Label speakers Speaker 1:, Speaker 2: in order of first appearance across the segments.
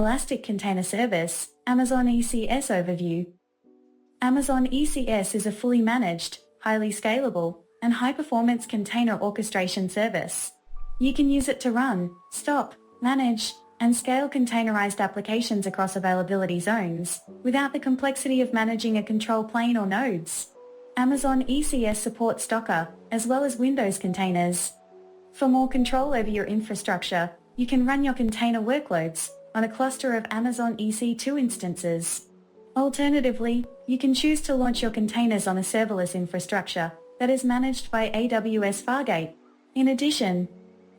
Speaker 1: Elastic Container Service, Amazon ECS Overview. Amazon ECS is a fully managed, highly scalable, and high-performance container orchestration service. You can use it to run, stop, manage, and scale containerized applications across availability zones, without the complexity of managing a control plane or nodes. Amazon ECS supports Docker, as well as Windows containers. For more control over your infrastructure, you can run your container workloads on a cluster of Amazon EC2 instances. Alternatively, you can choose to launch your containers on a serverless infrastructure that is managed by AWS Fargate. In addition,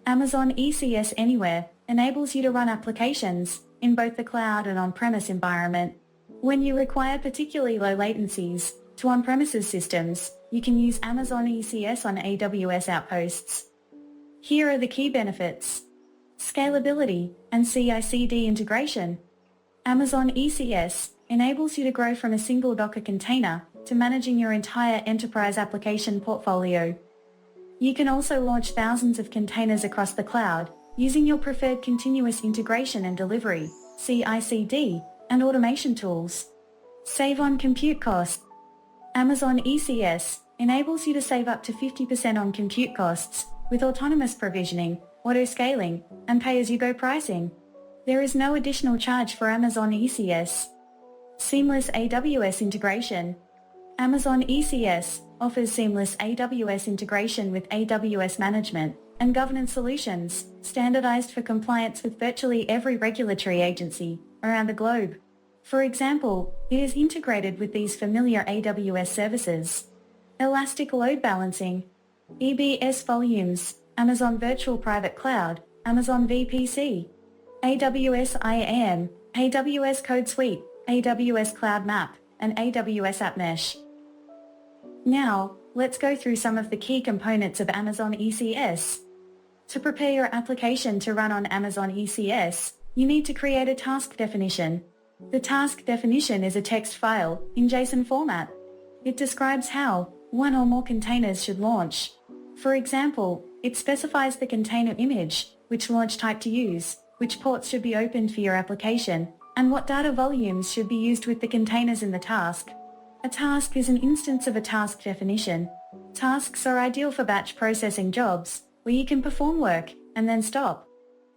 Speaker 1: Amazon ECS Anywhere enables you to run applications in both the cloud and on-premise environment. When you require particularly low latencies to on-premises systems, you can use Amazon ECS on AWS outposts. Here are the key benefits: scalability and CI/CD integration. Amazon ECS enables you to grow from a single Docker container to managing your entire enterprise application portfolio. You can also launch thousands of containers across the cloud using your preferred continuous integration and delivery, CI/CD, and automation tools. Save on compute costs. Amazon ECS enables you to save up to 50% on compute costs with autonomous provisioning, auto-scaling, and pay-as-you-go pricing. There is no additional charge for Amazon ECS. Seamless AWS integration. Amazon ECS offers seamless AWS integration with AWS management and governance solutions, standardized for compliance with virtually every regulatory agency around the globe. For example, it is integrated with these familiar AWS services: Elastic Load Balancing, EBS Volumes, Amazon Virtual Private Cloud, Amazon VPC, AWS IAM, AWS Code Suite, AWS Cloud Map, and AWS App Mesh. Now, let's go through some of the key components of Amazon ECS. To prepare your application to run on Amazon ECS, you need to create a task definition. The task definition is a text file in JSON format. It describes how one or more containers should launch. For example, it specifies the container image, which launch type to use, which ports should be opened for your application, and what data volumes should be used with the containers in the task. A task is an instance of a task definition. Tasks are ideal for batch processing jobs, where you can perform work and then stop.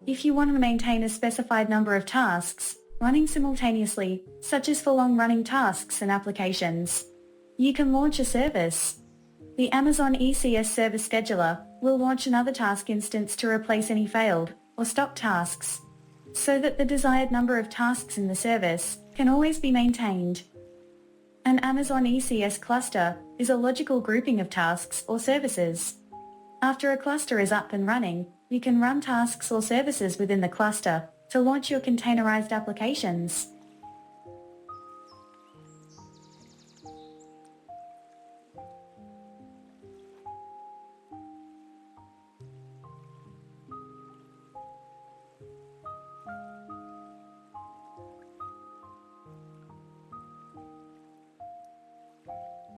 Speaker 1: If you want to maintain a specified number of tasks running simultaneously, such as for long-running tasks and applications, you can launch a service. The Amazon ECS Service Scheduler will launch another task instance to replace any failed or stopped tasks, so that the desired number of tasks in the service can always be maintained. An Amazon ECS cluster is a logical grouping of tasks or services. After a cluster is up and running, you can run tasks or services within the cluster to launch your containerized applications.